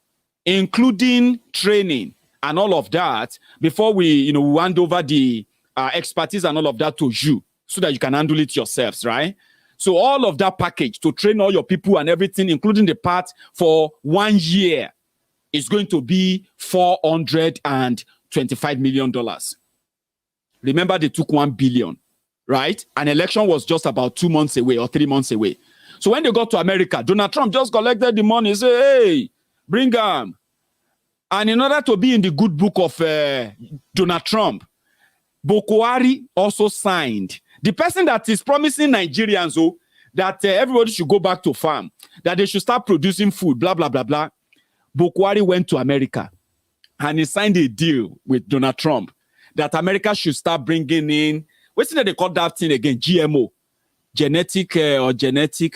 including training and all of that, before we hand over the expertise and all of that to you, so that you can handle it yourselves, right? So all of that package to train all your people and everything, including the part for 1 year, is going to be $425 million. Remember, they took 1 billion, right? An election was just about 2 months away or 3 months away. So when they got to America, Donald Trump just collected the money, say, hey, bring them. And in order to be in the good book of Donald Trump, Boko Haram also signed. The person that is promising Nigerians that everybody should go back to farm, that they should start producing food, blah, blah, blah, blah. Boko Haram went to America and he signed a deal with Donald Trump that America should start bringing in, what's it they call that thing again? GMO. Genetic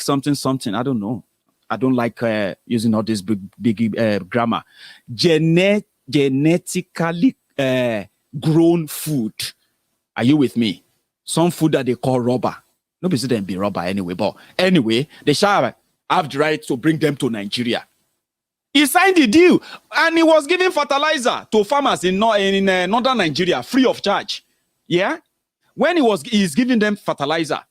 something. I don't know. I don't like using all this big grammar. Genetically grown food. Are you with me? Some food that they call rubber. Nobody said them be rubber anyway, but anyway, they shall have the right to bring them to Nigeria. He signed the deal, and he was giving fertilizer to farmers in northern Nigeria free of charge. Yeah, when he's giving them fertilizer,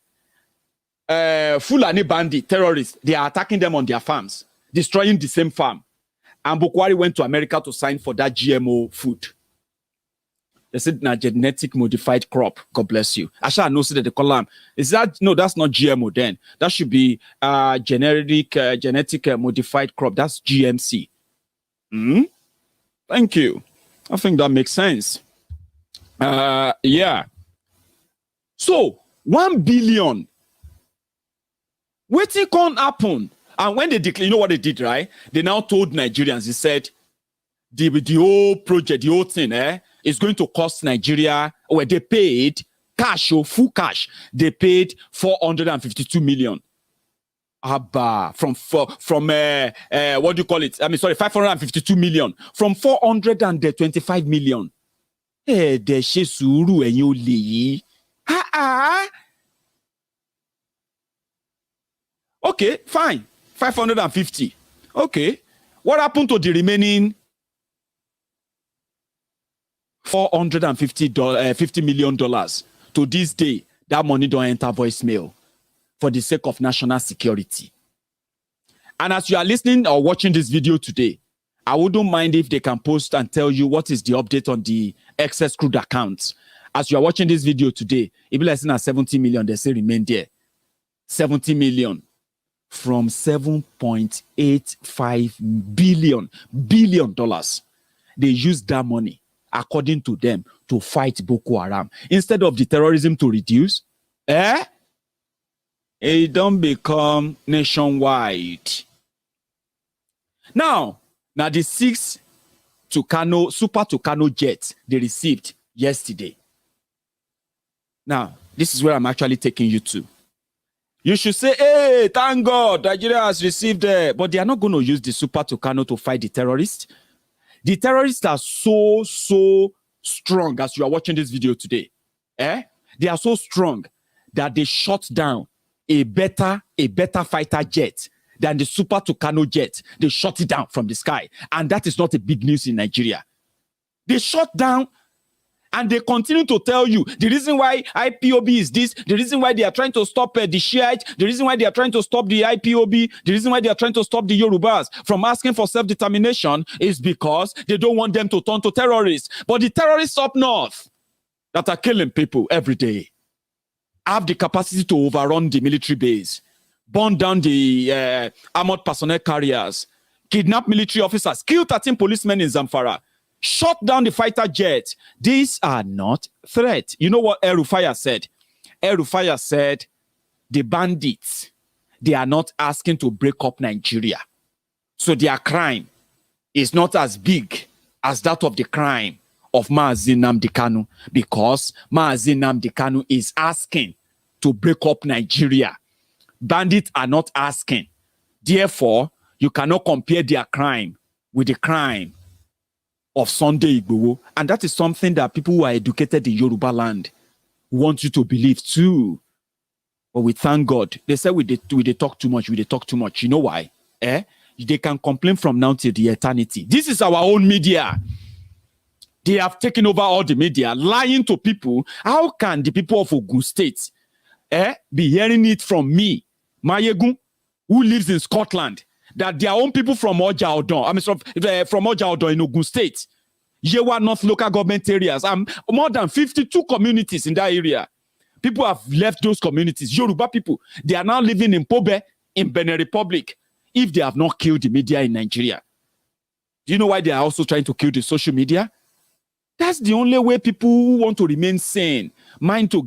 Fulani bandit terrorists, they are attacking them on their farms, destroying the same farm. And Boko Haram went to America to sign for that GMO food. They said, genetic modified crop. God bless you. I shall know that they call them. Is that, no, that's not GMO then. That should be genetic modified crop. That's GMC. Thank you. I think that makes sense. Yeah. So, 1 billion. Waiting can't happen. And when they declare, you know what they did, right? They now told Nigerians, they said, the whole project, the whole thing, is going to cost Nigeria, where they paid cash or full cash. They paid 452 million. Abba, from what do you call it? 552 million from 425 million. De ṣe sùúrù ẹ̀yin olè yìí. Okay, fine. 550. Okay. What happened to the remaining $50 million? To this day, that money don't enter voicemail for the sake of national security. And as you are listening or watching this video today, I wouldn't mind if they can post and tell you what is the update on the excess crude accounts. As you are watching this video today, if you're listening at 70 million, they say remain there. 70 million from $7.85 billion dollars. They used that money, according to them, to fight Boko Haram. Instead of the terrorism to reduce, it don't become nationwide. Now the 6 Tucano, Super Tucano jets they received yesterday. Now, this is where I'm actually taking you to. You should say, hey, thank God, Nigeria has received it. But they are not going to use the Super Tucano to fight the terrorists. The terrorists are so strong as you are watching this video today. They are so strong that they shot down a better fighter jet than the Super Tucano jet. They shot it down from the sky. And that is not a big news in Nigeria. They shot down and they continue to tell you the reason why IPOB is this, the reason why they are trying to stop the Shiites, the reason why they are trying to stop the IPOB, the reason why they are trying to stop the Yorubas from asking for self-determination is because they don't want them to turn to terrorists. But the terrorists up north that are killing people every day have the capacity to overrun the military base, burn down the armored personnel carriers, kidnap military officers, kill 13 policemen in Zamfara, shot down the fighter jet. These are not threats. You know what El-Rufai said? El-Rufai said the bandits, they are not asking to break up Nigeria. So their crime is not as big as that of the crime of Mazi Nnamdi Kanu, because Mazi Nnamdi Kanu is asking to break up Nigeria. Bandits are not asking. Therefore, you cannot compare their crime with the crime of Sunday Igboho. And that is something that people who are educated in Yoruba land want you to believe too. But we thank God. They say we talk too much, You know why? They can complain from now till the eternity. This is our own media. They have taken over all the media, lying to people. How can the people of Ogun State be hearing it from me, Maiyegun, who lives in Scotland, that their own people from Oja Odon, from Oja Odon in Ogun State, Yewa North local government areas, more than 52 communities in that area. People have left those communities. Yoruba people, they are now living in Pobe, in Benin Republic, if they have not killed the media in Nigeria. Do you know why they are also trying to kill the social media? That's the only way people who want to remain sane find a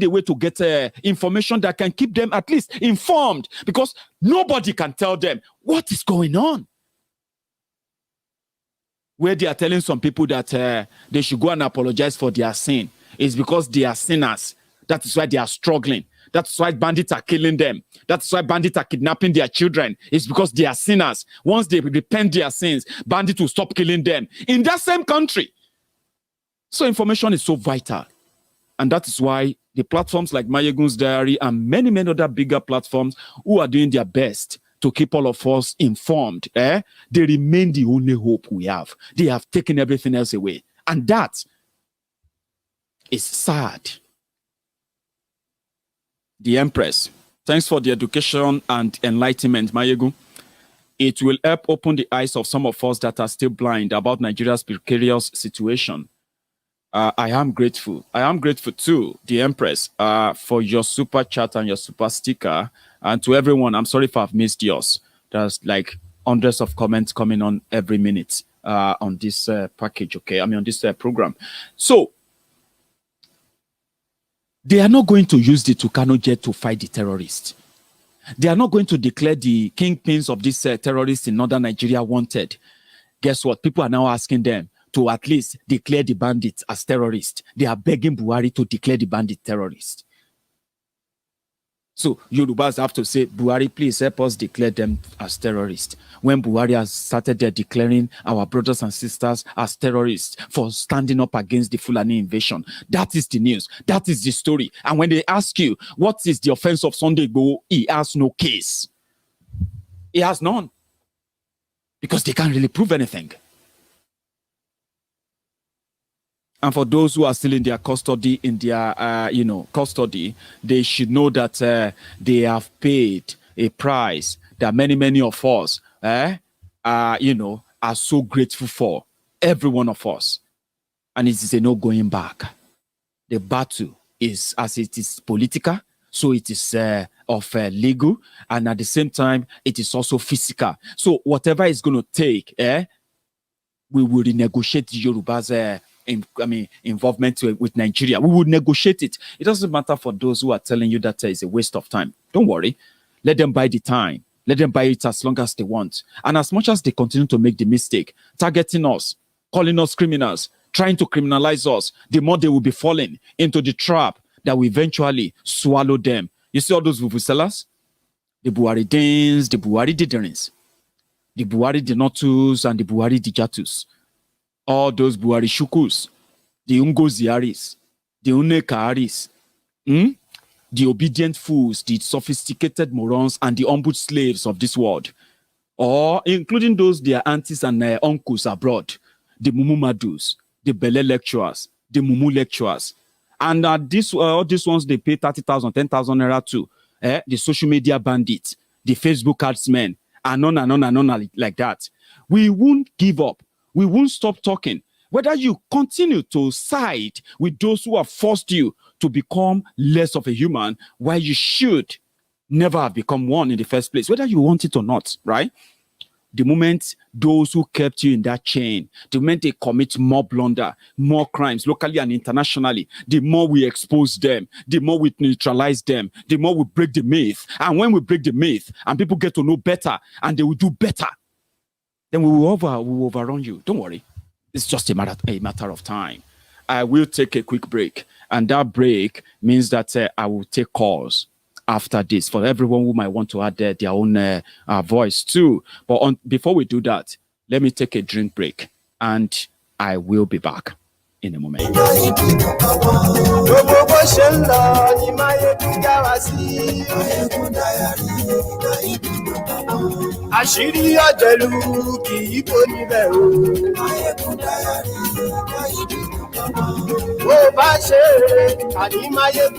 way to get information that can keep them at least informed, because nobody can tell them what is going on. Where they are telling some people that they should go and apologize for their sin is because they are sinners. That is why they are struggling. That's why bandits are killing them. That's why bandits are kidnapping their children. It's because they are sinners. Once they repent their sins, bandits will stop killing them in that same country. So information is so vital. And that is why the platforms like Maiyegun's Diary and many, many other bigger platforms who are doing their best to keep all of us informed, they remain the only hope we have. They have taken everything else away. And that is sad. The Empress, thanks for the education and enlightenment, Maiyegun. It will help open the eyes of some of us that are still blind about Nigeria's precarious situation. I am grateful. I am grateful to the Empress for your super chat and your super sticker. And to everyone, I'm sorry if I've missed yours. There's like hundreds of comments coming on every minute on this package, okay? On this program. So, they are not going to use the Tucano jet to fight the terrorists. They are not going to declare the kingpins of these terrorists in northern Nigeria wanted. Guess what? People are now asking them to at least declare the bandits as terrorists. They are begging Buhari to declare the bandit terrorists. So Yorubas have to say, Buhari, please help us declare them as terrorists. When Buhari has started there declaring our brothers and sisters as terrorists for standing up against the Fulani invasion. That is the news. That is the story. And when they ask you, what is the offense of Sunday Igboho? He has no case. He has none. Because they can't really prove anything. And for those who are still in their custody, custody, they should know that they have paid a price that many of us, are so grateful for. Every one of us. And it is a no going back. The battle is, as it is political, so it is legal, and at the same time, it is also physical. So whatever it's going to take, we will renegotiate Yoruba's involvement with Nigeria. We would negotiate it. It doesn't matter for those who are telling you that it's a waste of time. Don't worry. Let them buy the time. Let them buy it as long as they want. And as much as they continue to make the mistake, targeting us, calling us criminals, trying to criminalize us, the more they will be falling into the trap that will eventually swallow them. You see all those vuvuzelas? The Buhari Danes, the Buhari Diderins, the Buhari Denotus, and the Buhari Dijatus. All those Buhari Shukus, the Ungoziaris, the Unekaaris, the obedient fools, the sophisticated morons, and the humble slaves of this world, or including those their aunties and uncles abroad, the Mumu Madus, the Bele lecturers, the Mumu lecturers, and all these ones they pay 30,000, 10,000 naira to, the social media bandits, the Facebook adsmen, and on like that. We won't give up. We won't stop talking. Whether you continue to side with those who have forced you to become less of a human, while you should never have become one in the first place, whether you want it or not, right? The moment those who kept you in that chain, the moment they commit more blunder, more crimes, locally and internationally, the more we expose them, the more we neutralize them, the more we break the myth. And when we break the myth and people get to know better and they will do better, then we will overrun you. Don't worry. It's just a matter of time. I will take a quick break. And that break means that I will take calls after this for everyone who might want to add their own voice too. But before we do that, let me take a drink break. And I will be back in a moment. Àṣírí ọ̀jẹ̀lú kì í bò níbẹ̀ o. Bó bá ṣe é, àní Maiyegun.